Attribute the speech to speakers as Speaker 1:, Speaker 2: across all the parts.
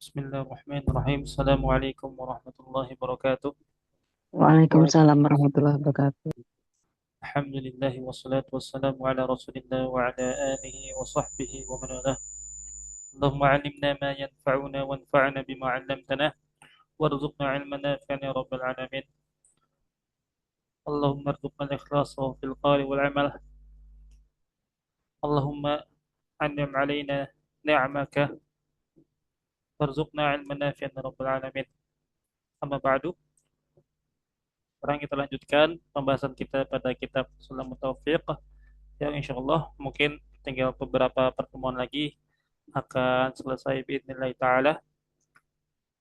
Speaker 1: Bismillahirrahmanirrahim. Assalamualaikum warahmatullahi wabarakatuh.
Speaker 2: Waalaikumsalam warahmatullahi wabarakatuh.
Speaker 1: Alhamdulillahi wassalatu wassalamu ala rasulillah wa ala alihi wa sahbihi wa man walah. Allahumma alimna ma yanfa'una wanfa'na bima 'allamtana warzuqna 'ilman nafi'an ya rabbal alamin. Allahumma arzuqna al-ikhlasa fil qawli wal 'amal. Allahumma an'im 'alaina ni'maka warzuqna 'ilman nafi'an ya rabbal alamin. Amma ba'du. Sekarang kita lanjutkan pembahasan kita pada kitab Sulamut Taufiq yang insya Allah mungkin tinggal beberapa pertemuan lagi akan selesai biidznillah ta'ala,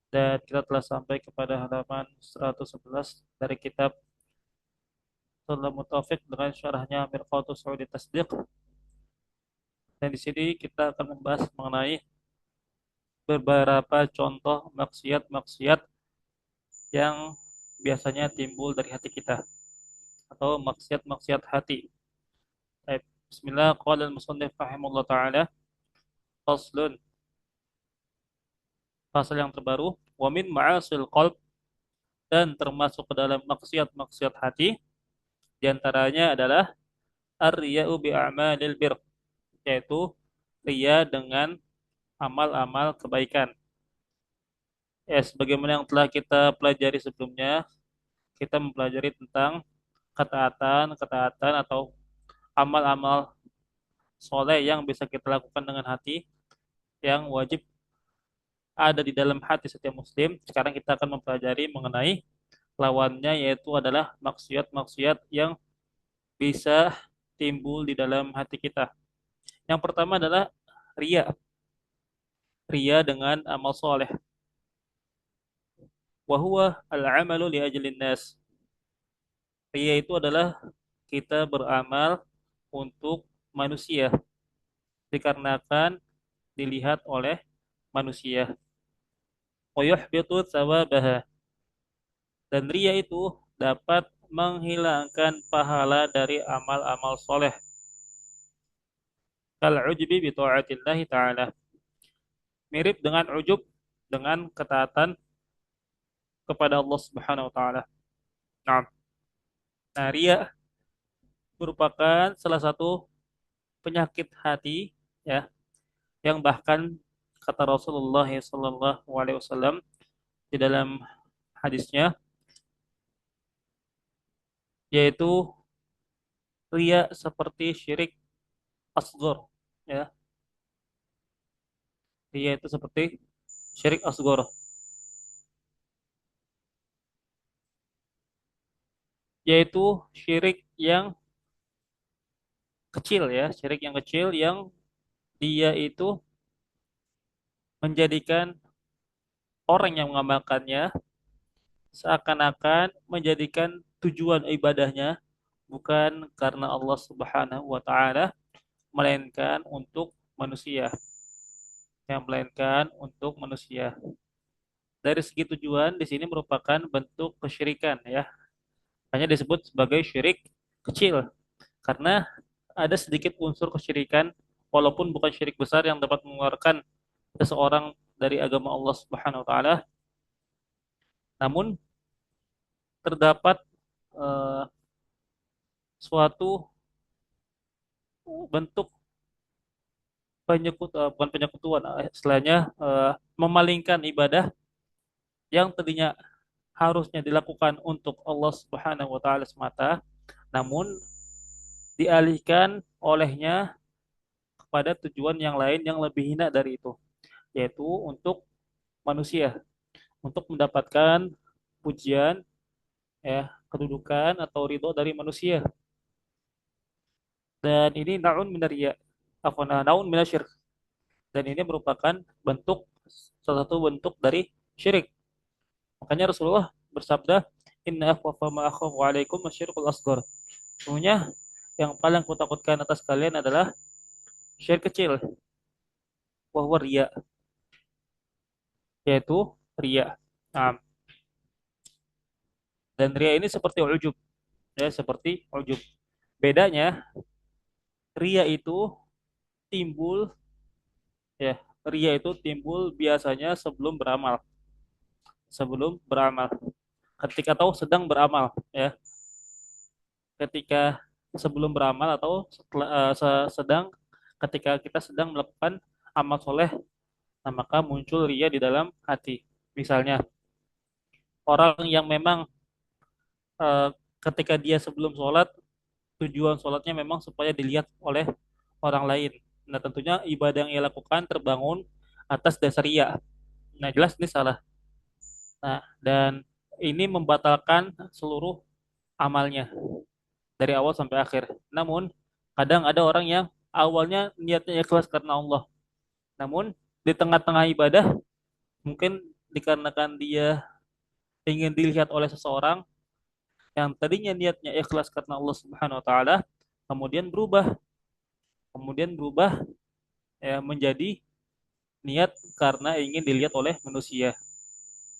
Speaker 1: dan kita telah sampai kepada halaman 111 dari kitab Sulamut Taufiq dengan syarahnya Mirqatus Sa'udi Tasdiq. Dan di sini kita akan membahas mengenai beberapa contoh maksiat-maksiat yang biasanya timbul dari hati kita atau maksiat-maksiat hati. Baik. Bismillah, qala al-musannif rahimahullah taala, faslun, pasal yang terbaru, wa min ma'asil qalb, dan termasuk ke dalam maksiat-maksiat hati diantaranya adalah ar-riya'u bi a'malil bir, yaitu ria dengan amal-amal kebaikan. Ya, sebagaimana yang telah kita pelajari sebelumnya, kita mempelajari tentang ketaatan atau amal-amal soleh yang bisa kita lakukan dengan hati, yang wajib ada di dalam hati setiap muslim. Sekarang kita akan mempelajari mengenai lawannya, yaitu adalah maksiat-maksiat yang bisa timbul di dalam hati kita. Yang pertama adalah ria. Ria dengan amal soleh. Wahuwa al-amalu li ajlin nas. Ria itu adalah kita beramal untuk manusia, dikarenakan dilihat oleh manusia. Wa yuhbitu tsawabaha. Dan ria itu dapat menghilangkan pahala dari amal-amal soleh. Kal ujbi bi ta'atillahi ta'ala. Mirip dengan ujub, dengan ketaatan kepada Allah Subhanahu wa taala. Nah, ria merupakan salah satu penyakit hati, ya, yang bahkan kata Rasulullah sallallahu alaihi wasallam di dalam hadisnya, yaitu ria seperti syirik asghar, ya. Ria itu seperti syirik asghar, yaitu syirik yang kecil, ya, syirik yang kecil yang dia itu menjadikan orang yang mengamalkannya seakan-akan menjadikan tujuan ibadahnya bukan karena Allah Subhanahu wa taala, melainkan untuk manusia, yang melainkan untuk manusia. Dari segi tujuan di sini merupakan bentuk kesyirikan, ya. Hanya disebut sebagai syirik kecil karena ada sedikit unsur kesyirikan, walaupun bukan syirik besar yang dapat mengeluarkan seseorang dari agama Allah Subhanahu wa taala, namun terdapat eh, suatu bentuk bukan penyekutuan, istilahnya memalingkan ibadah yang tadinya harusnya dilakukan untuk Allah Subhanahu wa taala semata, namun dialihkan olehnya kepada tujuan yang lain yang lebih hina dari itu, yaitu untuk manusia, untuk mendapatkan pujian, ya, kedudukan atau ridho dari manusia. Dan ini naun minaria, naun minasyirk. Dan ini merupakan bentuk, salah satu bentuk dari syirik. Makanya Rasulullah bersabda, Inna akhwafa ma akhafu alaikum asyirkul asghar. Semuanya yang paling kutakutkan atas kalian adalah syirik kecil, wahwa ria, yaitu ria. Nah, dan ria ini seperti ujub, ya, seperti ujub. Bedanya, ria itu timbul, ya, ria itu timbul biasanya sebelum beramal, sebelum beramal, ketika atau sedang beramal, ya. Ketika sebelum beramal atau setelah sedang ketika kita sedang melakukan amal soleh, nah maka muncul ria di dalam hati. Misalnya orang yang memang eh, ketika dia sebelum sholat, tujuan sholatnya memang supaya dilihat oleh orang lain. Nah tentunya ibadah yang ia lakukan terbangun atas dasar ria. Nah jelas ini salah. Nah dan ini membatalkan seluruh amalnya dari awal sampai akhir. Namun kadang ada orang yang awalnya niatnya ikhlas karena Allah. Namun di tengah-tengah ibadah mungkin dikarenakan dia ingin dilihat oleh seseorang yang tadinya niatnya ikhlas karena Allah Subhanahu wa taala, kemudian berubah ya menjadi niat karena ingin dilihat oleh manusia.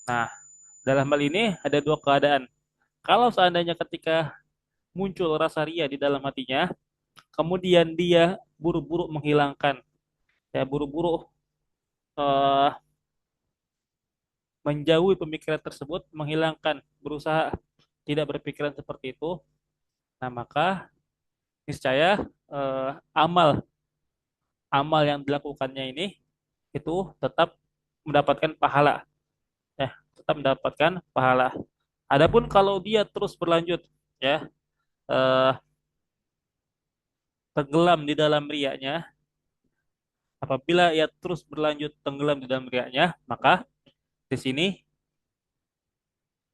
Speaker 1: Nah, dalam hal ini ada dua keadaan. Kalau seandainya ketika muncul rasa ria di dalam hatinya, kemudian dia buru-buru menghilangkan, ya buru-buru eh, menjauhi pemikiran tersebut, menghilangkan, berusaha tidak berpikiran seperti itu, nah maka niscaya amal amal yang dilakukannya ini itu tetap mendapatkan pahala, ya, tetap mendapatkan pahala. Adapun kalau dia terus berlanjut, ya, eh, tenggelam di dalam riaknya, apabila ia terus berlanjut tenggelam di dalam riaknya, maka di sini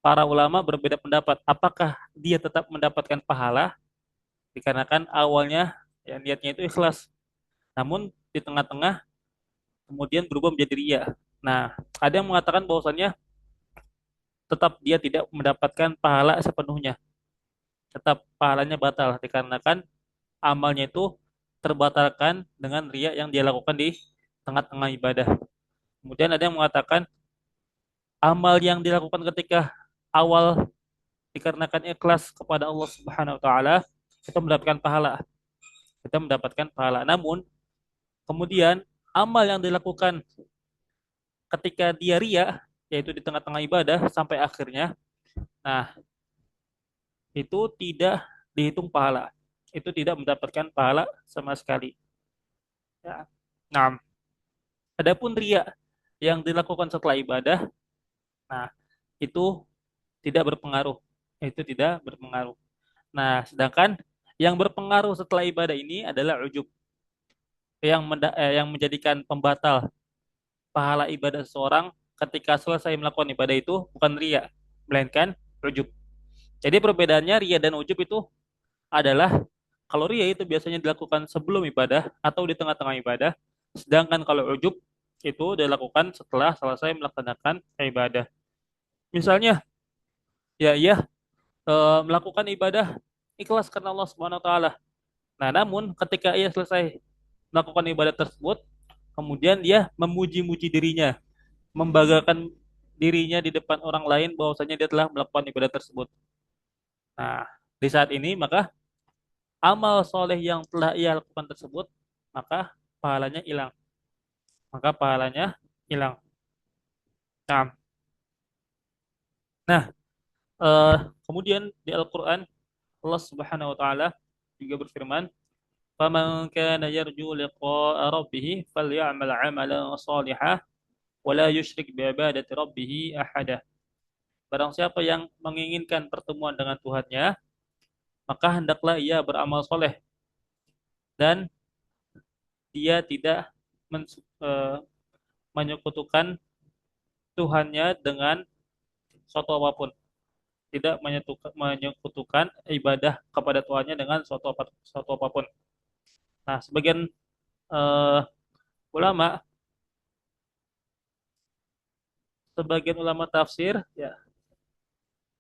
Speaker 1: para ulama berbeda pendapat apakah dia tetap mendapatkan pahala dikarenakan awalnya ya niatnya itu ikhlas, namun di tengah-tengah kemudian berubah menjadi ria. Nah, ada yang mengatakan bahwasannya tetap dia tidak mendapatkan pahala sepenuhnya, tetap pahalanya batal dikarenakan amalnya itu terbatalkan dengan ria yang dia lakukan di tengah-tengah ibadah. Kemudian ada yang mengatakan amal yang dilakukan ketika awal dikarenakan ikhlas kepada Allah Subhanahu wa taala itu mendapatkan pahala, kita mendapatkan pahala. Namun kemudian amal yang dilakukan ketika dia ria, yaitu di tengah-tengah ibadah sampai akhirnya, nah itu tidak dihitung pahala. Itu tidak mendapatkan pahala sama sekali. Ya. Nah, adapun ria yang dilakukan setelah ibadah, nah itu tidak berpengaruh. Itu tidak berpengaruh. Nah, sedangkan yang berpengaruh setelah ibadah ini adalah ujub yang menjadikan pembatal pahala ibadah seseorang ketika selesai melakukan ibadah itu bukan ria, melainkan ujub. Jadi perbedaannya ria dan ujub itu adalah kalau ria itu biasanya dilakukan sebelum ibadah atau di tengah-tengah ibadah, sedangkan kalau ujub itu dilakukan setelah selesai melaksanakan ibadah. Misalnya, melakukan ibadah ikhlas karena Allah Subhanahu wa taala. Nah, namun ketika ia selesai melakukan ibadah tersebut, kemudian dia memuji-muji dirinya, membanggakan dirinya di depan orang lain bahwasanya dia telah melakukan ibadah tersebut. Nah, di saat ini maka amal soleh yang telah ia lakukan tersebut, maka pahalanya hilang. Maka pahalanya hilang. Nah, nah eh, kemudian di Al-Quran Allah Subhanahu Wa Taala juga berfirman, "Faman kana yarju liqa'a rabbih falyamal 'amalan shalihan wa la yusyrik bi ibadati rabbih ahada." Barang siapa yang menginginkan pertemuan dengan Tuhannya, maka hendaklah ia beramal soleh dan dia tidak men, eh, menyekutukan Tuhannya dengan suatu apapun, tidak menyekutukan ibadah kepada Tuhannya dengan suatu apapun. Nah, sebagian eh, ulama, sebagian ulama tafsir ya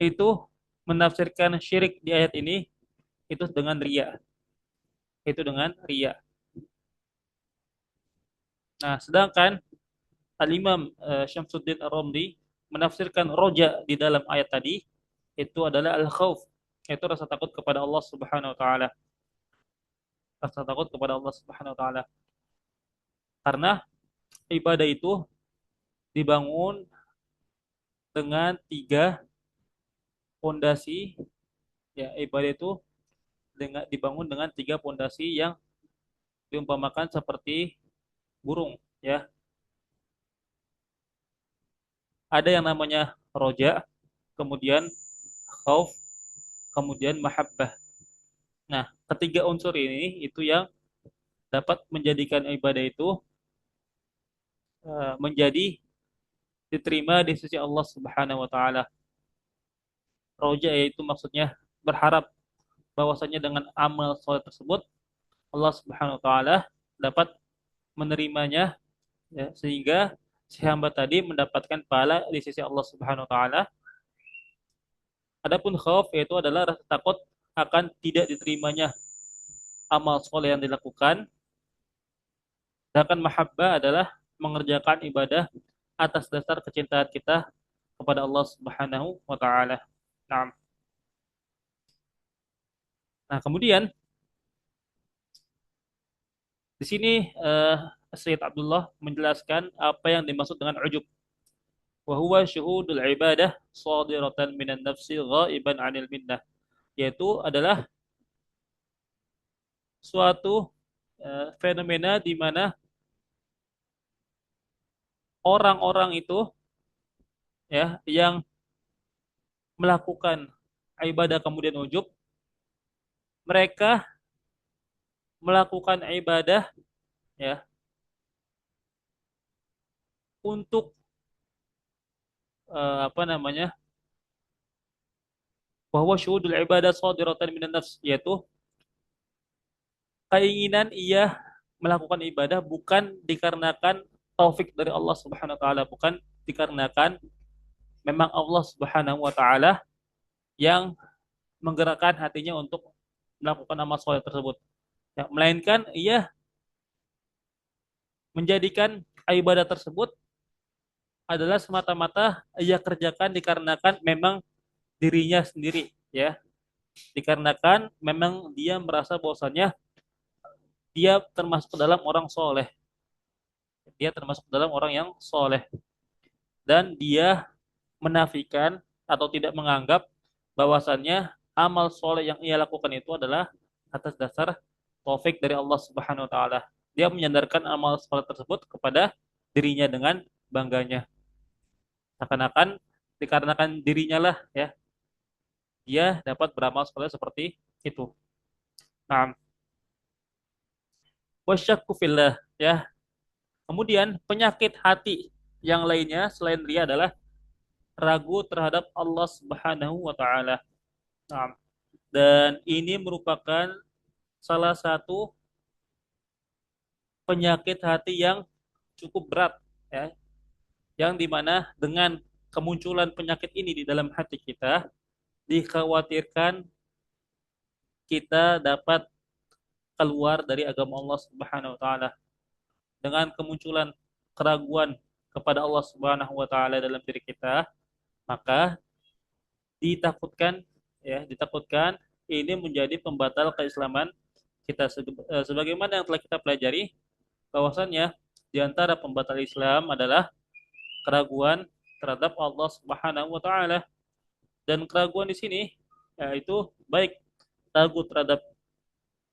Speaker 1: itu menafsirkan syirik di ayat ini itu dengan ria, itu dengan ria. Nah, sedangkan Al-Imam Syamsuddin Ar-Romli menafsirkan roja di dalam ayat tadi itu adalah al-khauf, yaitu rasa takut kepada Allah Subhanahu wa taala. Rasa takut kepada Allah Subhanahu wa taala. Karena ibadah itu dibangun dengan tiga pondasi. Ya, ibadah itu dibangun dengan tiga pondasi yang diumpamakan seperti burung. Ya, ada yang namanya roja, kemudian khauf, kemudian mahabbah. Nah, ketiga unsur ini itu yang dapat menjadikan ibadah itu menjadi diterima di sisi Allah Subhanahu wa taala. Roja yaitu maksudnya berharap bahwasanya dengan amal soleh tersebut Allah Subhanahu wa taala dapat menerimanya, ya, sehingga si hamba tadi mendapatkan pahala di sisi Allah Subhanahu wa taala. Adapun khauf yaitu adalah rasa takut akan tidak diterimanya amal soleh yang dilakukan. Sedangkan mahabbah adalah mengerjakan ibadah atas dasar kecintaan kita kepada Allah Subhanahu wa taala. Nah, kemudian di sini Sayyid Abdullah menjelaskan apa yang dimaksud dengan ujub. Wa huwa syuhudul ibadah shadiratan minan nafsi ghaiban 'anil minnah. Yaitu adalah suatu fenomena di mana orang-orang itu, ya, yang melakukan ibadah kemudian ujub, mereka melakukan ibadah, ya, untuk apa namanya? Bahwa syuhudul ibadah shadiratan minan nafs, yaitu keinginan ia melakukan ibadah bukan dikarenakan taufik dari Allah Subhanahu wa taala, bukan dikarenakan memang Allah Subhanahu wa taala yang menggerakkan hatinya untuk melakukan amal soleh tersebut. Ya, melainkan ia menjadikan ibadah tersebut adalah semata-mata ia kerjakan dikarenakan memang dirinya sendiri, ya. Dikarenakan memang dia merasa bahwasanya dia termasuk dalam orang soleh. Dia termasuk dalam orang yang soleh. Dan dia menafikan atau tidak menganggap bahwasannya amal soleh yang ia lakukan itu adalah atas dasar taufik dari Allah Subhanahu wa taala. Dia menyandarkan amal soleh tersebut kepada dirinya dengan bangganya. Seakan-akan dikarenakan dirinya lah, ya, dia dapat beramal soleh seperti itu. Nah, wasyakku fillah, ya. Kemudian penyakit hati yang lainnya selain ria adalah ragu terhadap Allah Subhanahu wa taala. Nah, dan ini merupakan salah satu penyakit hati yang cukup berat, ya, yang dimana dengan kemunculan penyakit ini di dalam hati kita dikhawatirkan kita dapat keluar dari agama Allah Subhanahu wa taala. Dengan kemunculan keraguan kepada Allah Subhanahu wa taala dalam diri kita, maka ditakutkan, ya, ditakutkan ini menjadi pembatal keislaman kita. Sebagaimana yang telah kita pelajari bahwasannya di antara pembatal Islam adalah keraguan terhadap Allah Subhanahu wa taala. Dan keraguan di sini yaitu baik ragu terhadap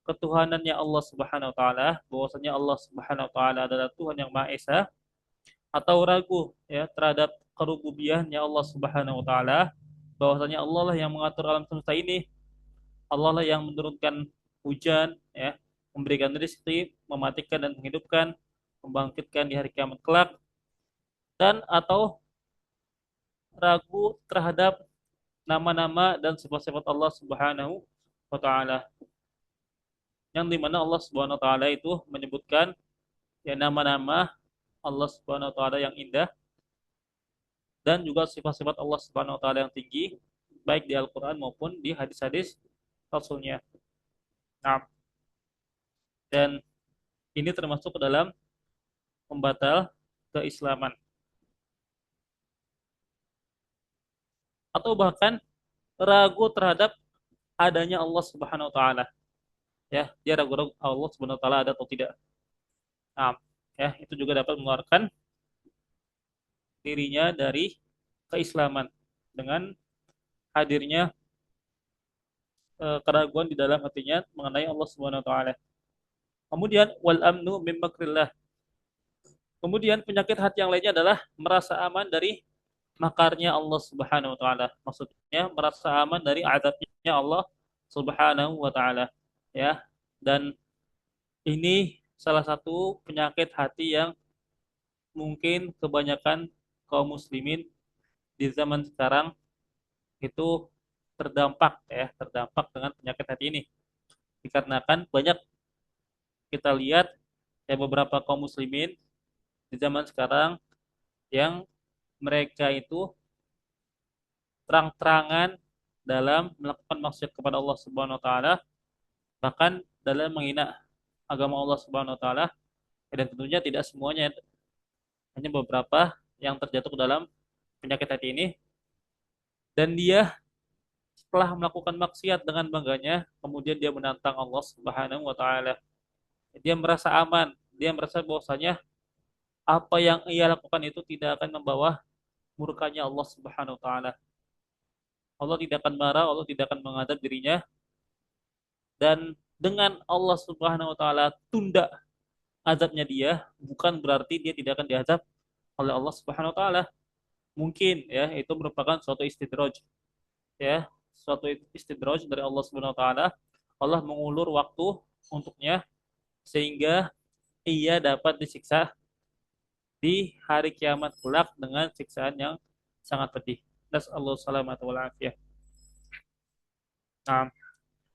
Speaker 1: ketuhanannya Allah Subhanahu wa taala, bahwasanya Allah Subhanahu wa taala adalah Tuhan yang Maha Esa, atau ragu, ya, terhadap kerububiyahnya Allah Subhanahu wa taala, bahwasanya Allah lah yang mengatur alam semesta ini, Allah lah yang menurunkan hujan, ya, memberikan rezeki, mematikan dan menghidupkan, membangkitkan di hari kiamat kelak, dan atau ragu terhadap nama-nama dan sifat-sifat Allah Subhanahu wa taala, yang dimana Allah Subhanahu wa taala itu menyebutkan, ya, nama-nama Allah Subhanahu wa taala yang indah dan juga sifat-sifat Allah Subhanahu wa taala yang tinggi, baik di Al-Qur'an maupun di hadis-hadis Rasulnya. Nah, dan ini termasuk ke dalam pembatal keislaman. Atau bahkan ragu terhadap adanya Allah Subhanahu wa taala. Ya, dia ragu-ragu Allah Subhanahu wa taala ada atau tidak. Nah, ya, itu juga dapat mengeluarkan dirinya dari keislaman dengan hadirnya keraguan di dalam hatinya mengenai Allah Subhanahu wa taala. Kemudian wal amnu mim makrillah. Kemudian penyakit hati yang lainnya adalah merasa aman dari makarnya Allah Subhanahu wa taala. Maksudnya merasa aman dari azabnya Allah Subhanahu wa taala. Ya. Dan ini salah satu penyakit hati yang mungkin kebanyakan kaum muslimin di zaman sekarang itu terdampak dengan penyakit hati ini. Dikarenakan banyak kita lihat ya beberapa kaum muslimin di zaman sekarang yang mereka itu terang-terangan dalam melakukan maksiat kepada Allah Subhanahu wa taala, bahkan dalam menghina agama Allah Subhanahu wa taala, dan tentunya tidak semuanya, hanya beberapa yang terjatuh ke dalam penyakit hati ini. Dan dia setelah melakukan maksiat dengan bangganya, kemudian dia menantang Allah Subhanahu wa taala. Dia merasa aman, dia merasa bahwasanya apa yang ia lakukan itu tidak akan membawa murkanya Allah Subhanahu wa taala. Allah tidak akan marah, Allah tidak akan mengadab dirinya, dan dengan Allah Subhanahu wa taala tunda azabnya dia, bukan berarti dia tidak akan diazab oleh Allah Subhanahu wa taala. Mungkin ya itu merupakan suatu istidraj, ya, suatu istidraj dari Allah Subhanahu wa taala. Allah mengulur waktu untuknya sehingga ia dapat disiksa di hari kiamat kelak dengan siksaan yang sangat pedih. Nasallahu salamata wal afiyah. Nah,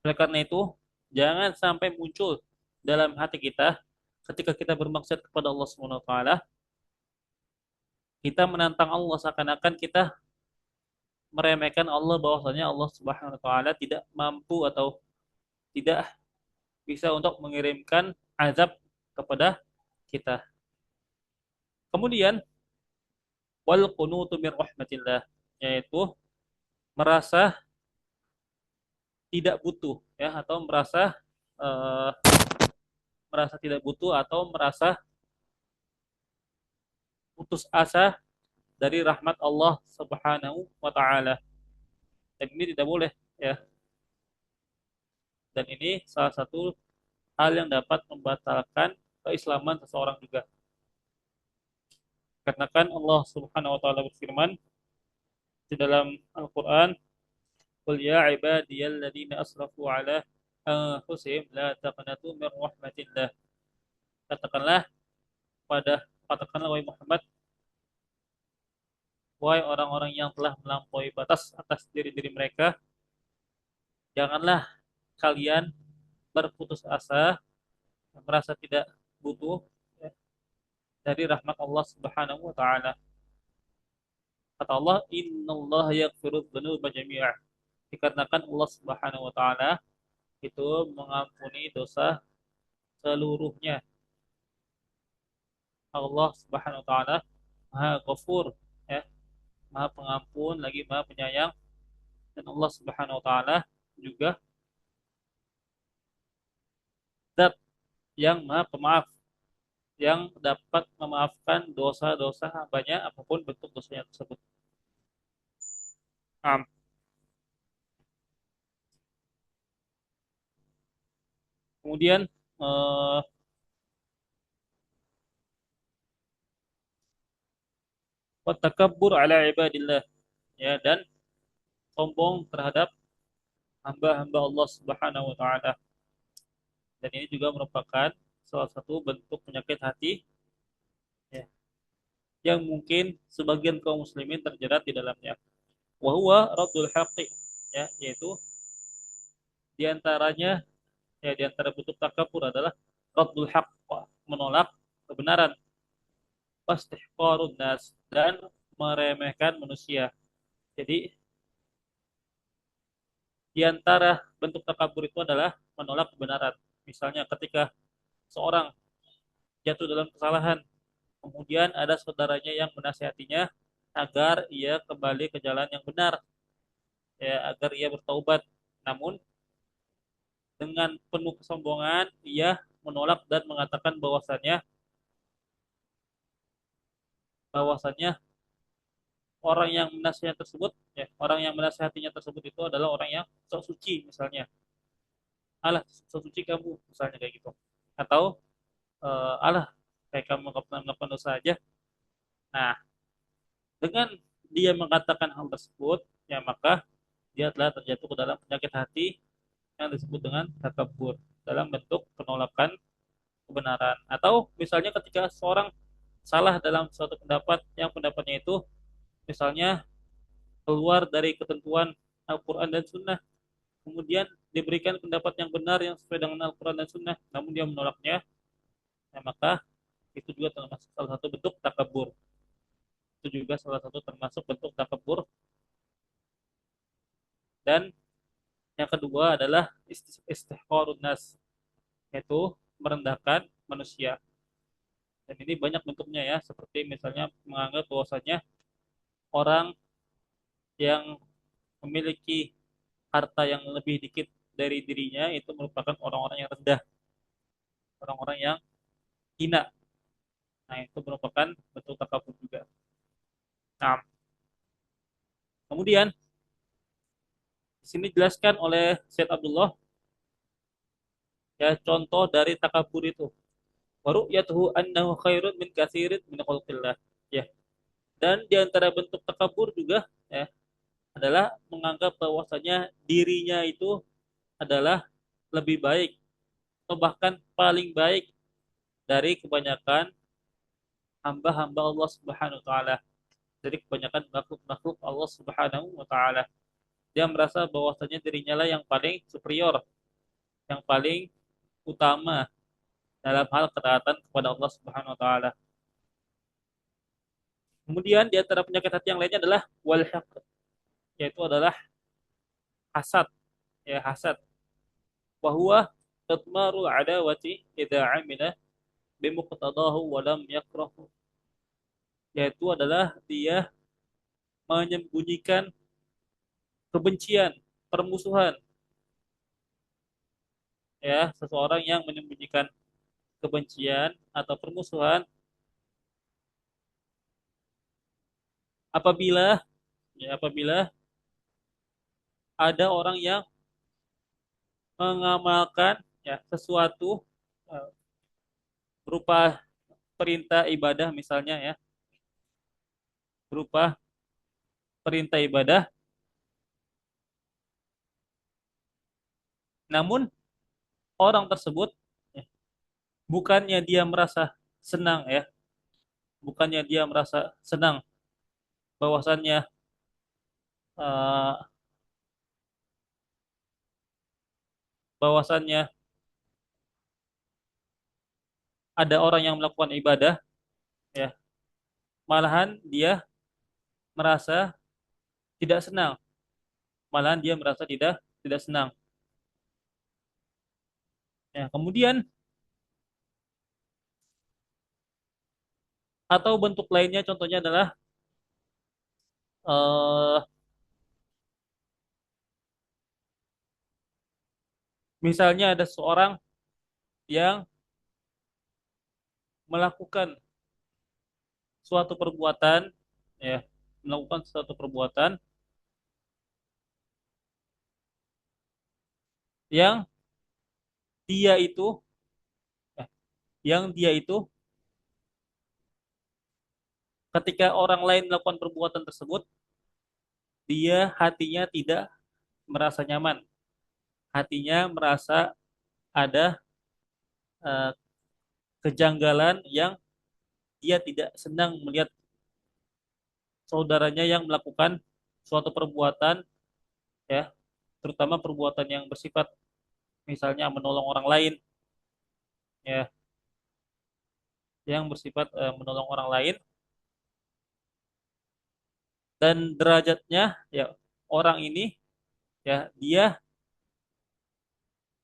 Speaker 1: oleh karena itu, jangan sampai muncul dalam hati kita ketika kita bermaksud kepada Allah Subhanahu wa taala, kita menantang Allah seakan-akan kita meremehkan Allah, bahwasanya Allah Subhanahu wa taala tidak mampu atau tidak bisa untuk mengirimkan azab kepada kita. Kemudian wal qunutu min rahmatillah, yaitu merasa tidak butuh ya, atau uh, merasa tidak butuh atau merasa putus asa dari rahmat Allah Subhanahu wa taala. Dan ini tidak boleh ya. Dan ini salah satu hal yang dapat membatalkan keislaman seseorang juga. Karena kan Allah Subhanahu wa taala berfirman di dalam Al-Qur'an, "Qul ya ibadiyalladzina asrafu ala anfusihim la taqnatu min rahmatillah." Katakanlah katakanlah wahai Muhammad, wahai orang-orang yang telah melampaui batas atas diri-diri mereka, janganlah kalian berputus asa, merasa tidak butuh ya, dari rahmat Allah Subhanahu wa taala. Kata Allah, "Innallaha yaghfiru dzunuba jami'a." Dikarenakan Allah Subhanahu wa taala itu mengampuni dosa seluruhnya. Allah Subhanahu wa taala Maha Ghafur ya, Maha Pengampun lagi Maha Penyayang, dan Allah Subhanahu wa taala juga Zat yang Maha Pemaaf, yang dapat memaafkan dosa-dosa hambanya apapun bentuk dosanya tersebut. Nah, kemudian eh, watakabbur ala ibadillah ya, dan sombong terhadap hamba-hamba Allah Subhanahu wa taala. Dan ini juga merupakan salah satu bentuk penyakit hati ya, yang mungkin sebagian kaum muslimin terjerat di dalamnya. Wa huwa raddul haqqi ya, yaitu diantaranya ya, diantara bentuk takabur adalah raddul haqq, menolak kebenaran, wastihqarun nas, dan meremehkan manusia. Jadi di antara bentuk takabur itu adalah menolak kebenaran. Misalnya ketika seorang jatuh dalam kesalahan, kemudian ada saudaranya yang menasihatinya agar ia kembali ke jalan yang benar, ya, agar ia bertaubat. Namun dengan penuh kesombongan ia menolak dan mengatakan bahwasannya bahwasanya orang yang menasihati tersebut, ya, orang yang menasihatinya tersebut itu adalah orang yang sok suci misalnya. Alah, sok suci kamu misalnya kayak gitu. Atau alah kayak kamu nggak pernah melakukan dosa aja. Nah, dengan dia mengatakan hal tersebut, ya maka dia telah terjatuh ke dalam penyakit hati yang disebut dengan takabur dalam bentuk penolakan kebenaran. Atau misalnya ketika seorang salah dalam suatu pendapat yang pendapatnya itu misalnya keluar dari ketentuan Al-Quran dan Sunnah, kemudian diberikan pendapat yang benar yang sesuai dengan Al-Quran dan Sunnah, namun dia menolaknya, ya maka itu juga termasuk salah satu bentuk takabur. Itu juga salah satu termasuk bentuk takabur. Dan yang kedua adalah istihqarun nas, yaitu merendahkan manusia. Dan ini banyak bentuknya ya, seperti misalnya menganggap bahwasanya orang yang memiliki harta yang lebih dikit dari dirinya itu merupakan orang-orang yang rendah, orang-orang yang hina. Nah, itu merupakan bentuk takabur juga. Nah, kemudian di sini dijelaskan oleh Syed Abdullah ya contoh dari takabur itu. Wa ru'yatuhu annahu khairun min katsirin min khalqillah. Ya. Dan di antara bentuk takabur juga ya adalah menganggap bahwasanya dirinya itu adalah lebih baik atau bahkan paling baik dari kebanyakan hamba-hamba Allah Subhanahu wa taala, dari kebanyakan makhluk-makhluk Allah Subhanahu wa taala. Dia merasa bahwasanya dirinya lah yang paling superior, yang paling utama dalam hal ketaatan kepada Allah Subhanahu wa taala. Kemudian di antara penyakit hati yang lainnya adalah wal haqd, yaitu adalah hasad, ya hasad. Wa huwa tatmaru adawati idza amila bimuqtadahu wa lam yakrahu, yaitu adalah dia menyembunyikan kebencian, permusuhan, ya seseorang yang menyembunyikan kebencian atau permusuhan apabila apabila ada orang yang mengamalkan ya sesuatu eh, berupa perintah ibadah misalnya ya, berupa perintah ibadah, namun orang tersebut ya, bukannya dia merasa senang ya, bukannya dia merasa senang bahwasannya eh, bahwasannya ada orang yang melakukan ibadah ya, malahan dia merasa tidak senang, malahan dia merasa tidak tidak senang. Ya, kemudian atau bentuk lainnya contohnya adalah eh, misalnya ada seorang yang melakukan suatu perbuatan ya, melakukan suatu perbuatan yang dia itu eh, yang dia itu ketika orang lain melakukan perbuatan tersebut dia hatinya tidak merasa nyaman, hatinya merasa ada eh, kejanggalan yang dia tidak senang melihat saudaranya yang melakukan suatu perbuatan ya, terutama perbuatan yang bersifat misalnya menolong orang lain ya, yang bersifat menolong orang lain dan derajatnya ya orang ini ya dia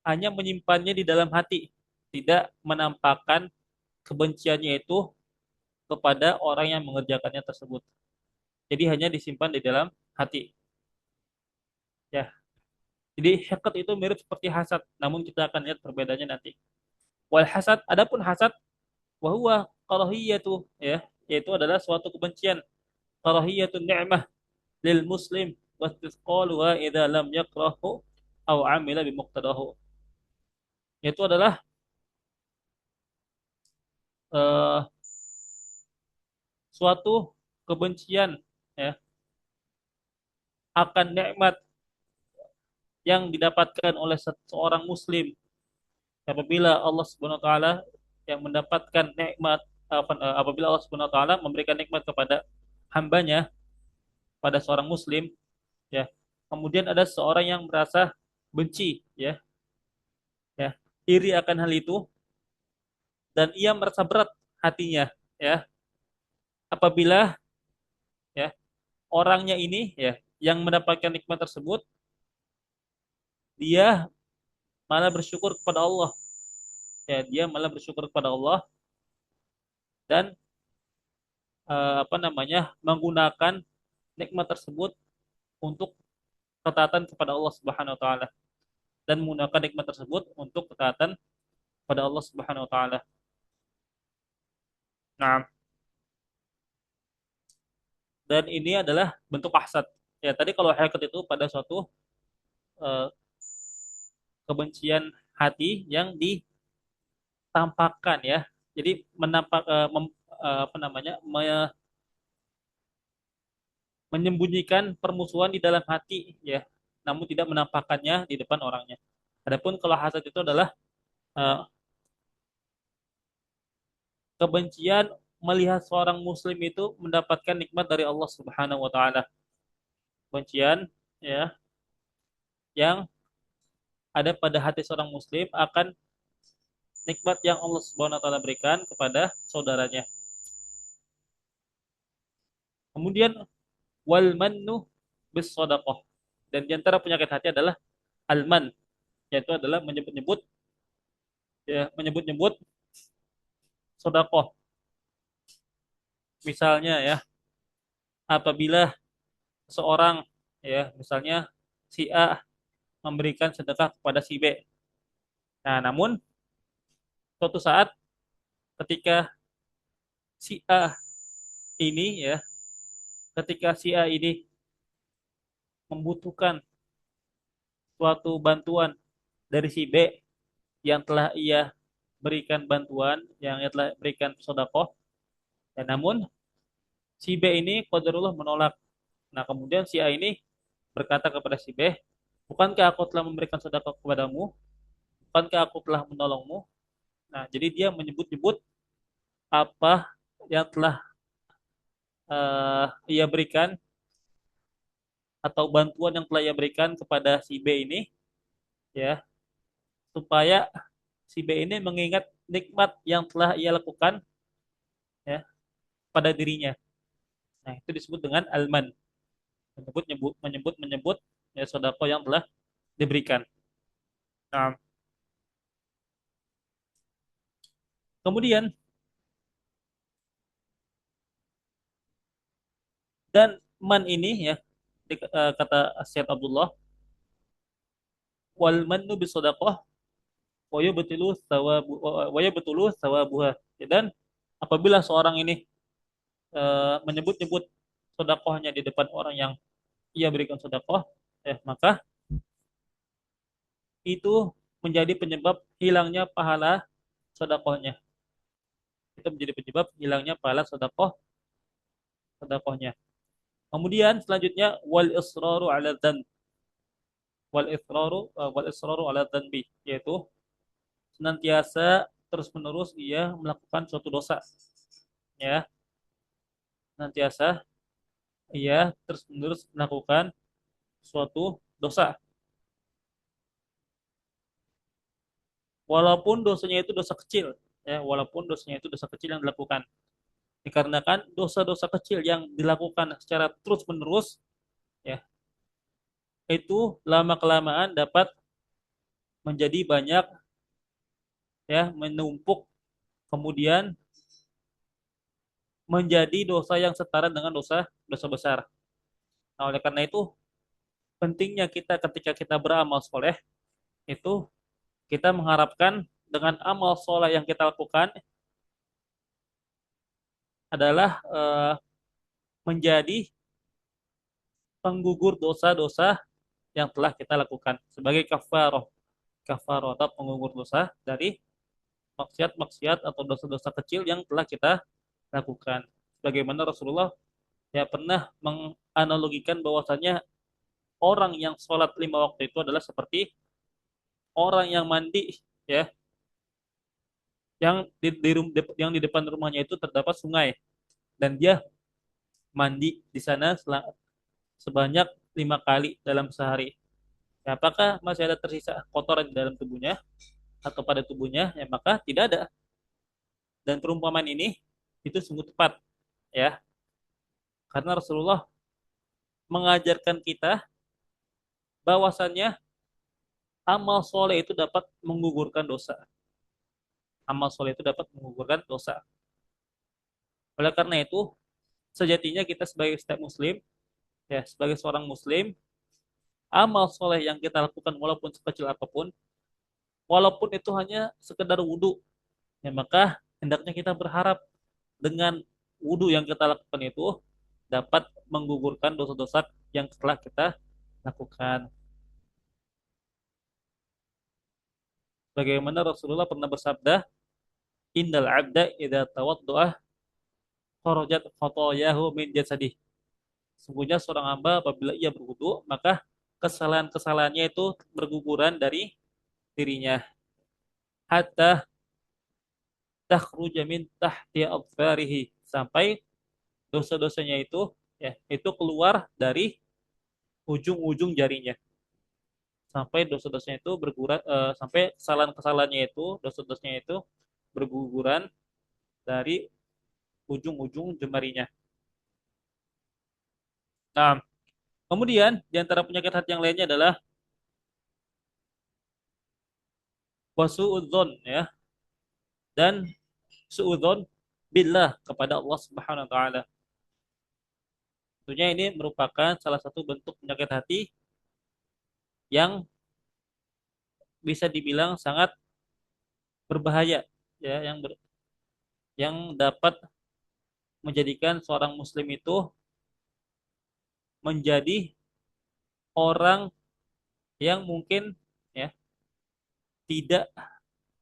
Speaker 1: hanya menyimpannya di dalam hati, tidak menampakkan kebenciannya itu kepada orang yang mengerjakannya tersebut. Jadi hanya disimpan di dalam hati. Ya, jadi haqad itu mirip seperti hasad, namun kita akan lihat perbedaannya nanti. Wal hasad, adapun hasad, wahwa karahiyatu ya, yaitu adalah suatu kebencian. Karahiyatun ni'mah lil muslim wastisqaluha idza lam yakrahu aw amila bimuqtadahu. Yaitu adalah eh, suatu kebencian, ya, akan nikmat yang didapatkan oleh seorang muslim apabila Allah Subhanahu wa taala yang mendapatkan nikmat apabila Allah Subhanahu wa taala memberikan nikmat kepada hambanya, pada seorang muslim, ya, kemudian ada seorang yang merasa benci, ya, iri akan hal itu, dan ia merasa berat hatinya, ya, apabila, ya, orangnya ini, ya, yang mendapatkan nikmat tersebut, dia malah bersyukur kepada Allah, ya, dia malah bersyukur kepada Allah dan apa namanya, menggunakan nikmat tersebut untuk ketaatan kepada Allah Subhanahu wa taala, dan menggunakan nikmat tersebut untuk ketaatan kepada Allah Subhanahu wa taala. Nah, dan ini adalah bentuk hasad. Ya, tadi kalau hakat itu pada suatu eh, kebencian hati yang ditampakkan, ya. Jadi menampak apa namanya, menyembunyikan permusuhan di dalam hati, ya, namun tidak menampakkannya di depan orangnya. Adapun kalau hasad itu adalah eh, kebencian melihat seorang muslim itu mendapatkan nikmat dari Allah Subhanahu wa taala. Kebencian, ya, yang ada pada hati seorang muslim akan nikmat yang Allah Subhanahu wa taala berikan kepada saudaranya. Kemudian wal mannu bis sadaqah. Dan di antara penyakit hati adalah alman, yaitu adalah menyebut-nyebut, ya, menyebut-nyebut sedekah. Misalnya, ya, apabila seorang, ya, misalnya si A memberikan sedekah kepada si B. Nah, namun suatu saat ketika si A ini, ya, ketika si A ini membutuhkan suatu bantuan dari si B yang telah ia berikan bantuan, yang ia telah berikan sedekah, dan namun si B ini qadarullah menolak. Nah, kemudian si A ini berkata kepada si B, bukankah aku telah memberikan sedekah kepadamu? Bukankah aku telah menolongmu? Nah, jadi dia menyebut-nyebut apa yang telah ia berikan, atau bantuan yang telah ia berikan kepada si B ini, ya, supaya si B ini mengingat nikmat yang telah ia lakukan, ya, pada dirinya. Nah, itu disebut dengan alman, menyebut, ya, sedekah yang telah diberikan. Nah, kemudian, dan man ini, ya, kata Syed Abdullah, wal mannu bisadaqah wa yabtulu thawabuha. Dan apabila seorang ini menyebut-nyebut sedekahnya di depan orang yang ia berikan sedekah, maka itu menjadi penyebab hilangnya pahala sedekahnya. Itu menjadi penyebab hilangnya pahala sedekahnya. Kemudian selanjutnya wal israru ala dzanbi, yaitu senantiasa terus-menerus ia melakukan suatu dosa, ya, senantiasa ia terus-menerus melakukan suatu dosa, walaupun dosanya itu dosa kecil, ya, walaupun dosanya itu dosa kecil yang dilakukan. Dikarenakan dosa-dosa kecil yang dilakukan secara terus-menerus, ya, itu lama kelamaan dapat menjadi banyak, ya, menumpuk, kemudian menjadi dosa yang setara dengan dosa dosa besar. Nah, oleh karena itu pentingnya kita ketika kita beramal soleh itu kita mengharapkan dengan amal soleh yang kita lakukan adalah menjadi penggugur dosa-dosa yang telah kita lakukan sebagai kafaroh. Kafaroh atau penggugur dosa dari maksiat-maksiat atau dosa-dosa kecil yang telah kita lakukan. Bagaimana Rasulullah ya pernah menganalogikan bahwasanya orang yang sholat 5 waktu itu adalah seperti orang yang mandi ya, yang yang di depan rumahnya itu terdapat sungai dan dia mandi di sana sebanyak 5 kali dalam sehari. Ya, apakah masih ada tersisa kotoran di dalam tubuhnya atau pada tubuhnya? Ya, maka tidak ada. Dan perumpamaan ini itu sungguh tepat ya, karena Rasulullah mengajarkan kita bahwasannya amal soleh itu dapat menggugurkan dosa. Amal soleh itu dapat menggugurkan dosa. Oleh karena itu, sejatinya kita sebagai setiap muslim, ya sebagai seorang muslim, amal soleh yang kita lakukan walaupun sekecil apapun, walaupun itu hanya sekedar wudhu, ya maka hendaknya kita berharap dengan wudhu yang kita lakukan itu dapat menggugurkan dosa-dosa yang telah kita lakukan. Bagaimana Rasulullah pernah bersabda, Innal abda idza tawaddu'a kharajat khotoyahu min jasadih. Sungguhnya seorang hamba apabila ia berwudu, maka kesalahan-kesalahannya itu berguguran dari dirinya. Hatta takhruja min tahti adfarihi. Sampai dosa-dosanya itu ya itu keluar dari ujung-ujung jarinya. Sampai dosa-dosanya itu berguguran sampai kesalahan-kesalahannya itu, dosa-dosanya itu berguguran dari ujung-ujung jemarinya. Nah, kemudian di antara penyakit hati yang lainnya adalah wasuudzon ya, dan suudzon billah kepada Allah Subhanahu wa taala. Tentunya ini merupakan salah satu bentuk penyakit hati yang bisa dibilang sangat berbahaya ya, yang dapat menjadikan seorang muslim itu menjadi orang yang mungkin ya tidak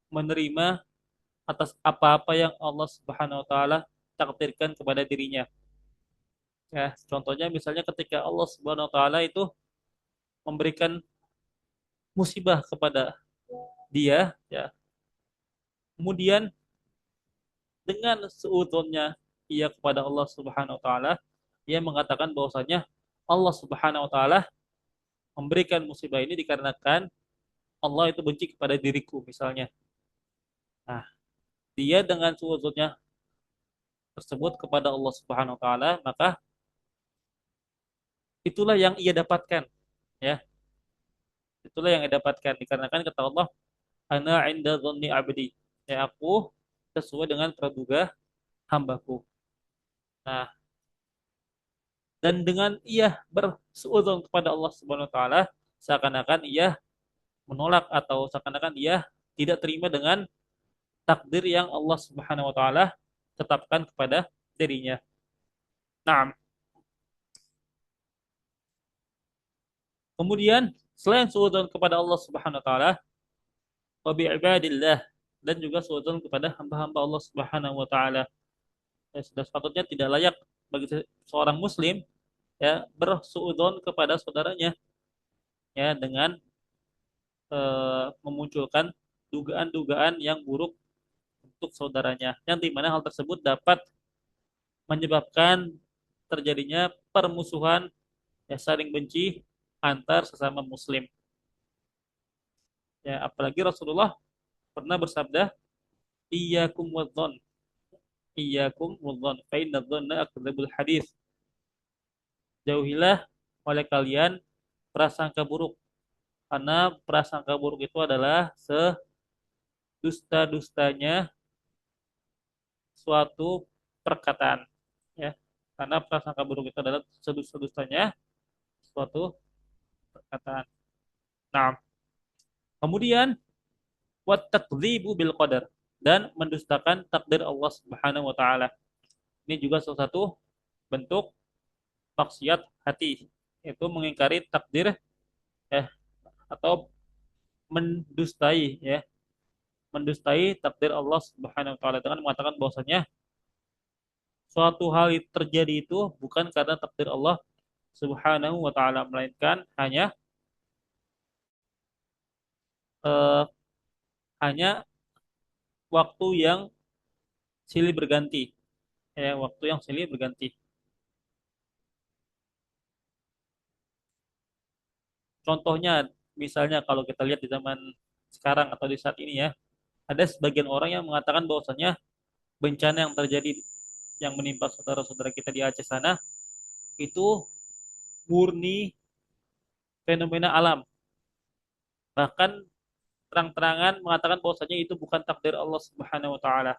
Speaker 1: menerima atas apa-apa yang Allah Subhanahu wa taala takdirkan kepada dirinya. Ya, contohnya misalnya ketika Allah Subhanahu wa taala itu memberikan musibah kepada dia, ya. Kemudian dengan seudonnya ia kepada Allah Subhanahu wa taala, ia mengatakan bahwasanya Allah Subhanahu wa taala memberikan musibah ini dikarenakan Allah itu benci kepada diriku misalnya. Nah, dia dengan seudonnya tersebut kepada Allah Subhanahu wa taala, maka itulah yang ia dapatkan, ya. Itulah yang ia dapatkan dikarenakan kata Allah, ana inda dhanni abdi. Ya, aku sesuai dengan praduga hambaku. Nah, dan dengan ia bersuudzon kepada Allah Subhanahu wa taala, seakan-akan ia menolak atau seakan-akan ia tidak terima dengan takdir yang Allah Subhanahu wa taala tetapkan kepada dirinya. Nah, kemudian selain suudzon kepada Allah Subhanahu wa taala, wa bi ibadillah, dan juga suudzon kepada hamba-hamba Allah Subhanahu wa taala. Ya, sudah sepatutnya tidak layak bagi seorang muslim ya bersuudzon kepada saudaranya ya dengan memunculkan dugaan-dugaan yang buruk untuk saudaranya, yang dimana hal tersebut dapat menyebabkan terjadinya permusuhan ya saling benci antar sesama muslim. Ya, apalagi Rasulullah pernah bersabda, iyyakum wadzon, iyyakum wadzon, fa inna dzanna akdzabul hadis. Jauhilah oleh kalian prasangka buruk, karena prasangka buruk itu adalah sedusta-dustanya suatu perkataan ya, karena prasangka buruk itu adalah sedus-sedustanya suatu perkataan. Nah, kemudian wat takdzibu bil qadar, dan mendustakan takdir Allah Subhanahu wa taala. Ini juga salah satu bentuk maksiat hati, yaitu mengingkari takdir ya, atau mendustai ya, mendustai takdir Allah Subhanahu wa taala dengan mengatakan bahwasanya suatu hal itu terjadi itu bukan karena takdir Allah Subhanahu wa taala, melainkan eh, hanya waktu yang silih berganti ya, waktu yang silih berganti. Contohnya misalnya kalau kita lihat di zaman sekarang atau di saat ini ya, ada sebagian orang yang mengatakan bahwasanya bencana yang terjadi yang menimpa saudara-saudara kita di Aceh sana itu murni fenomena alam. Bahkan terang-terangan mengatakan bahwasanya itu bukan takdir Allah Subhanahu wa taala.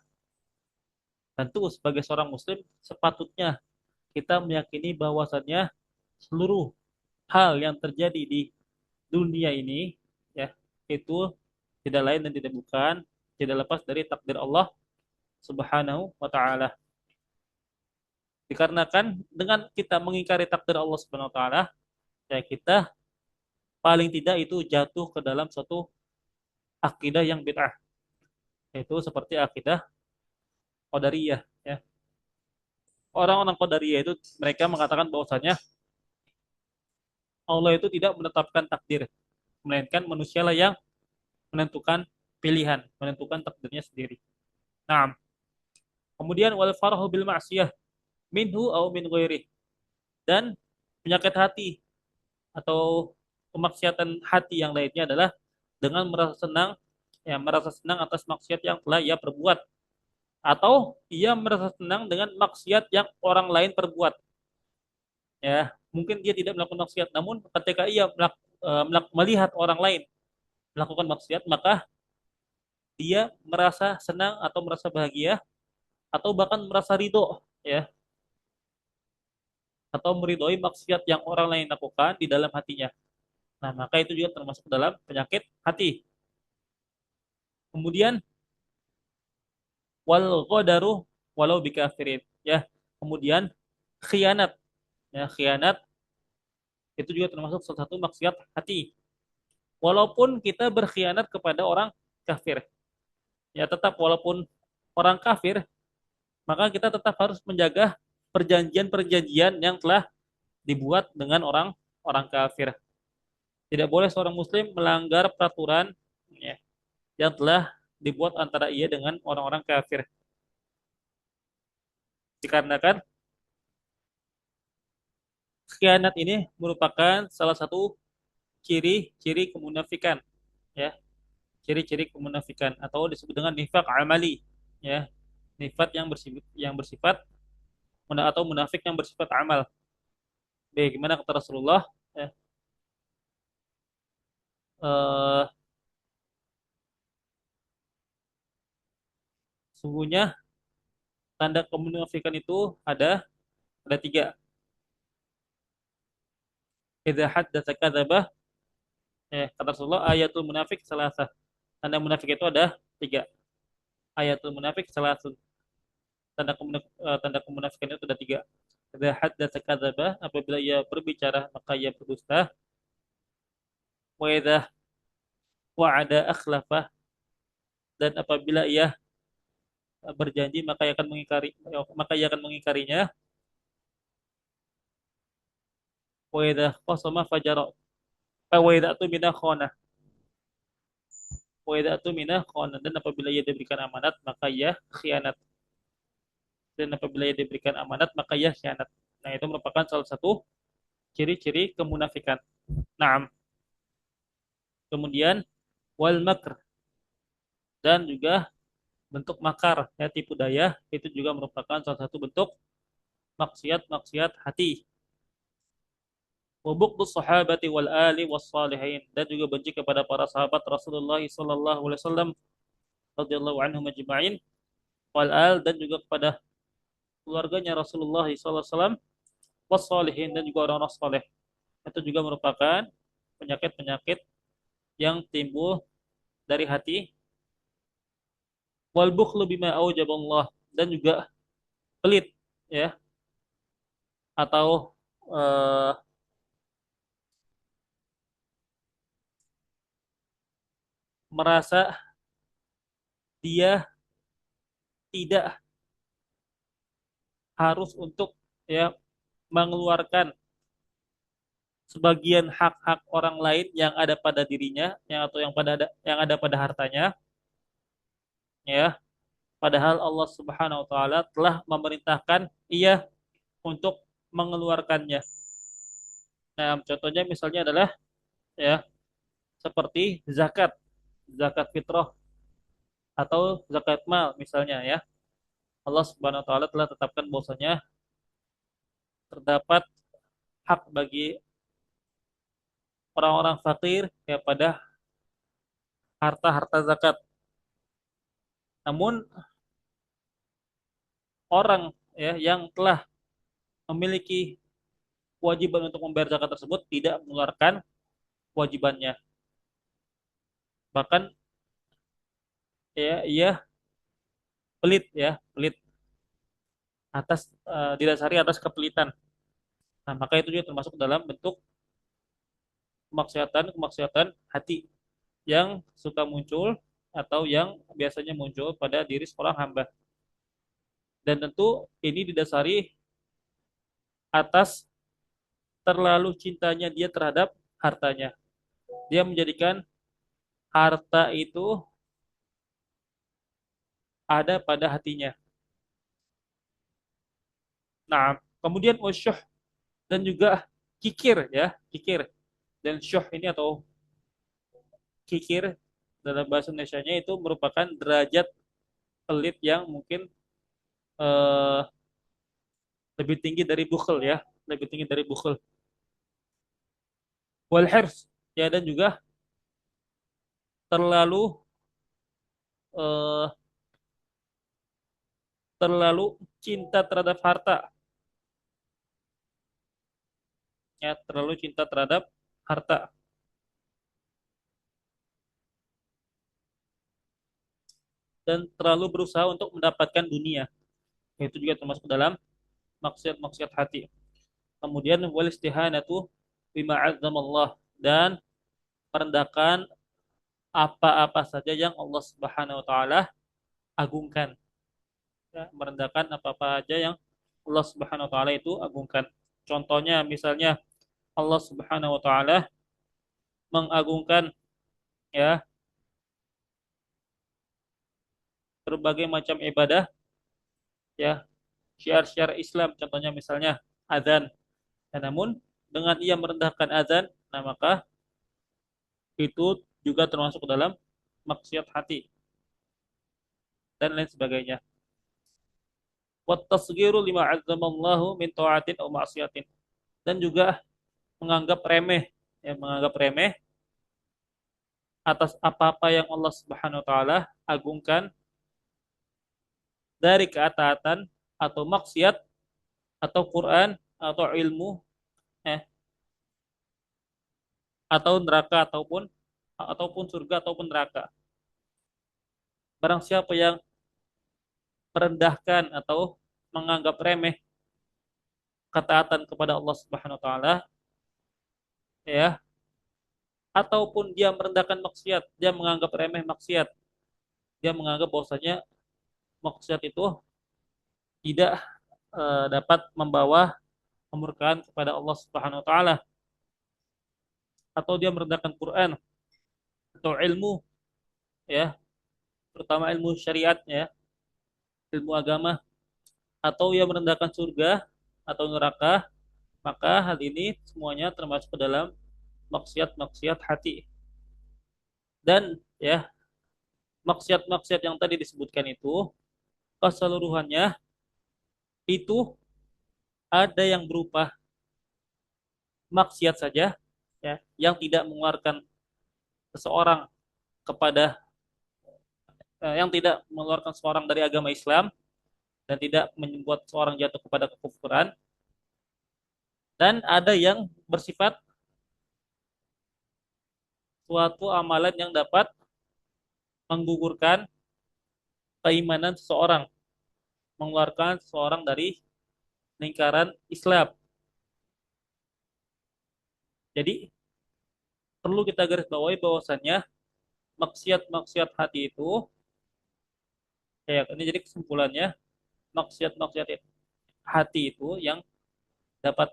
Speaker 1: Tentu sebagai seorang muslim sepatutnya kita meyakini bahwasannya seluruh hal yang terjadi di dunia ini ya, itu tidak lain dan tidak bukan, tidak lepas dari takdir Allah Subhanahu wa taala. Dikarenakan dengan kita mengingkari takdir Allah Subhanahu wa taala, ya kita paling tidak itu jatuh ke dalam suatu akidah yang bid'ah, yaitu seperti akidah Qadariyah ya. Orang-orang Qadariyah itu mereka mengatakan bahwasanya Allah itu tidak menetapkan takdir, melainkan manusialah yang menentukan pilihan, menentukan takdirnya sendiri. Nah, kemudian wal farahu bil ma'siyah minhu au min ghairi, dan penyakit hati atau kemaksiatan hati yang lainnya adalah dengan merasa senang ya, merasa senang atas maksiat yang telah ia perbuat, atau ia merasa senang dengan maksiat yang orang lain perbuat ya. Mungkin dia tidak melakukan maksiat, namun ketika ia melihat orang lain melakukan maksiat, maka dia merasa senang atau merasa bahagia atau bahkan merasa ridho ya, atau meridhoi maksiat yang orang lain lakukan di dalam hatinya. Nah, maka itu juga termasuk dalam penyakit hati. Kemudian wal qadaru walau bikafirin ya. Kemudian khianat ya, khianat itu juga termasuk salah satu maksiat hati. Walaupun kita berkhianat kepada orang kafir, ya tetap walaupun orang kafir, maka kita tetap harus menjaga perjanjian-perjanjian yang telah dibuat dengan orang orang kafir. Tidak boleh seorang muslim melanggar peraturan ya, yang telah dibuat antara ia dengan orang-orang kafir. Dikarenakan khianat ini merupakan salah satu ciri-ciri kemunafikan ya, ciri-ciri kemunafikan atau disebut dengan nifak amali ya, nifak yang bersifat atau munafik yang bersifat amal. Bagaimana kata Rasulullah ya, eh, sungguhnya tanda kemunafikan itu ada tiga. Idza haddatsa kadzaba, kata Rasulullah, ayatul munafik salasa. Tanda munafik itu ada tiga. Ayatul munafik salasun. Tanda kemunafikan itu ada tiga. Idza haddatsa kadzaba, apabila ia berbicara maka ia berdusta. Wa idza wa'ada akhlafa, dan apabila ia berjanji maka ia akan mengingkarinya. Wa idza qasama fajara, wa idza atumina khana, wa idza atumina khana, dan apabila ia diberikan amanat maka ia khianat, dan apabila ia diberikan amanat maka ia khianat. Nah, itu merupakan salah satu ciri-ciri kemunafikan. Nah, kemudian wal makr, dan juga bentuk makar ya, tipu daya, itu juga merupakan salah satu bentuk maksiat-maksiat hati. Wabuk sahabati wal ali was salihin, dan juga benci kepada para sahabat Rasulullah sallallahu alaihi wasallam radhiyallahu anhum ajma'in, wal al, dan juga kepada keluarganya Rasulullah sallallahu alaihi wasallam, was salihin, dan juga orang-orang saleh. Itu juga merupakan penyakit-penyakit yang timbul dari hati. Wal bukhlu bima aujaballah, dan juga pelit ya, atau eh, merasa dia tidak harus untuk ya mengeluarkan sebagian hak-hak orang lain yang ada pada dirinya, yang atau yang ada pada hartanya, ya. Padahal Allah Subhanahu wa taala telah memerintahkan ia untuk mengeluarkannya. Nah, contohnya misalnya adalah ya seperti zakat, zakat fitrah atau zakat mal misalnya ya. Allah Subhanahu wa taala telah tetapkan bahwasanya terdapat hak bagi orang-orang fakir ya pada harta-harta zakat. Namun orang ya yang telah memiliki kewajiban untuk membayar zakat tersebut tidak mengeluarkan kewajibannya. Bahkan ya ia pelit ya, pelit didasari atas kepelitan. Nah, maka itu juga termasuk dalam bentuk kemaksiatan hati yang suka muncul atau yang biasanya muncul pada diri seorang hamba. Dan tentu ini didasari atas terlalu cintanya dia terhadap hartanya. Dia menjadikan harta itu ada pada hatinya. Nah, kemudian wasyuh dan juga kikir ya, kikir. Dan syuh ini atau kikir dalam bahasa Indonesianya itu merupakan derajat pelit yang mungkin eh, lebih tinggi dari bukhl ya, lebih tinggi dari bukhl. Wal hirs ya, dan juga terlalu eh, terlalu cinta terhadap harta ya, terlalu cinta terhadap harta dan terlalu berusaha untuk mendapatkan dunia. Itu juga termasuk dalam maksiat-maksiat hati. Kemudian wal istihanatu bima azzamallah, dan merendahkan apa-apa saja yang Allah Subhanahu wa taala agungkan. Ya, merendahkan apa-apa aja yang Allah Subhanahu wa taala itu agungkan. Contohnya misalnya Allah Subhanahu wa taala mengagungkan ya berbagai macam ibadah ya, syiar-syiar Islam, contohnya misalnya azan. Dan namun dengan ia merendahkan azan, nah maka itu juga termasuk dalam maksiat hati dan lain sebagainya. Wat tasghiru lima azzamallahu min ta'atin aw ma'siyatin, dan juga menganggap remeh ya, menganggap remeh atas apa-apa yang Allah Subhanahu wa taala agungkan dari keataatan atau maksiat atau Quran atau ilmu eh atau neraka ataupun surga ataupun neraka. Barang siapa yang merendahkan atau menganggap remeh ketaatan kepada Allah Subhanahu wa taala ya, ataupun dia merendahkan maksiat, dia menganggap remeh maksiat, dia menganggap bahwasanya maksiat itu tidak dapat membawa kemurkaan kepada Allah Subhanahu wa taala, atau dia merendahkan Quran atau ilmu ya, terutama ilmu syariat ya, ilmu agama, atau ia merendahkan surga atau neraka, maka hal ini semuanya termasuk ke dalam maksiat-maksiat hati. Dan ya, maksiat-maksiat yang tadi disebutkan itu keseluruhannya itu ada yang berupa maksiat saja ya, yang tidak mengeluarkan seseorang kepada yang tidak mengeluarkan seseorang dari agama Islam dan tidak membuat seorang jatuh kepada kekufuran, dan ada yang bersifat suatu amalan yang dapat menggugurkan keimanan seseorang, mengeluarkan seseorang dari lingkaran Islam. Jadi perlu kita garis bawahi bahwasannya maksiat-maksiat hati itu, ya ini jadi kesimpulannya, maksiat-maksiat hati itu yang dapat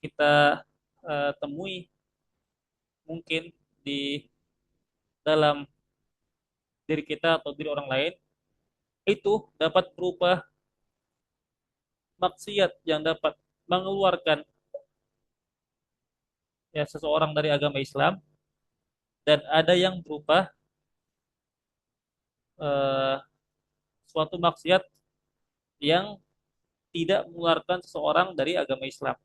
Speaker 1: kita temui mungkin di dalam diri kita atau diri orang lain, itu dapat berupa maksiat yang dapat mengeluarkan ya seseorang dari agama Islam, dan ada yang berupa eh, suatu maksiat yang tidak mengeluarkan seseorang dari agama Islam.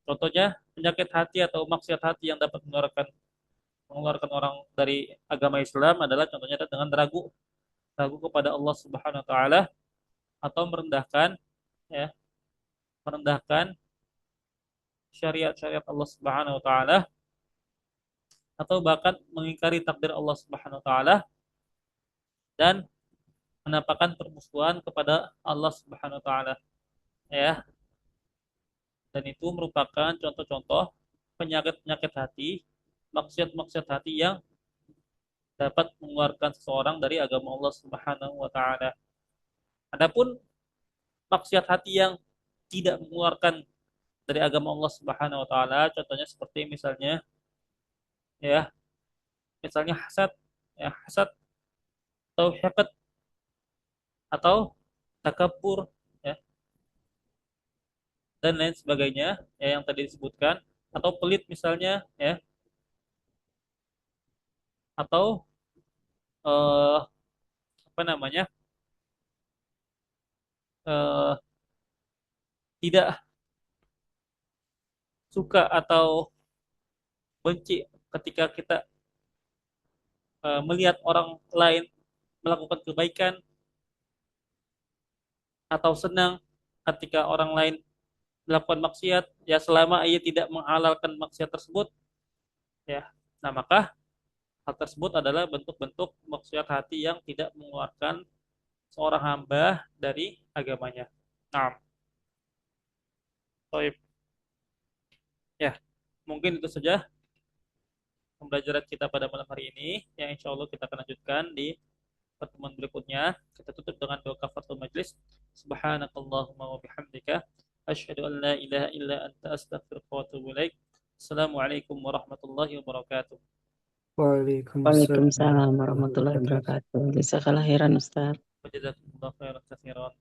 Speaker 1: Contohnya penyakit hati atau maksiat hati yang dapat mengeluarkan orang dari agama Islam adalah contohnya dengan ragu ragu kepada Allah Subhanahu wa taala, atau merendahkan ya merendahkan syariat-syariat Allah Subhanahu wa taala, atau bahkan mengingkari takdir Allah Subhanahu wa taala dan menampakkan permusuhan kepada Allah Subhanahu wa taala, ya. Dan itu merupakan contoh-contoh penyakit-penyakit hati, maksiat-maksiat hati yang dapat mengeluarkan seseorang dari agama Allah Subhanahu wa taala. Adapun maksiat hati yang tidak mengeluarkan dari agama Allah Subhanahu wa taala, contohnya seperti ya, misalnya hasad, ya, hasad atau hyaqat atau takabur, ya, dan lain sebagainya, ya, yang tadi disebutkan, atau pelit misalnya, ya, atau eh, apa namanya, eh, tidak suka atau benci ketika kita melihat orang lain melakukan kebaikan, atau senang ketika orang lain melakukan maksiat, ya selama ia tidak menghalalkan maksiat tersebut, ya. Nah, maka hal tersebut adalah bentuk-bentuk maksiat hati yang tidak mengeluarkan seorang hamba dari agamanya. Nah, baik. Ya, mungkin itu saja pembelajaran kita pada malam hari ini, yang insya Allah kita akan lanjutkan di pertemuan berikutnya. Kita tutup dengan doa kafaratul majlis. Subhanakallahumma wa bihamdika asyhadu an la ilaha illa anta astaghfiruka wa atubu ilaik. Assalamualaikum warahmatullahi wabarakatuh.
Speaker 2: Waalaikumsalam warahmatullahi wabarakatuh. Jazakallah khairan Ustaz.
Speaker 1: Wajazakumullahu khairan katsiran.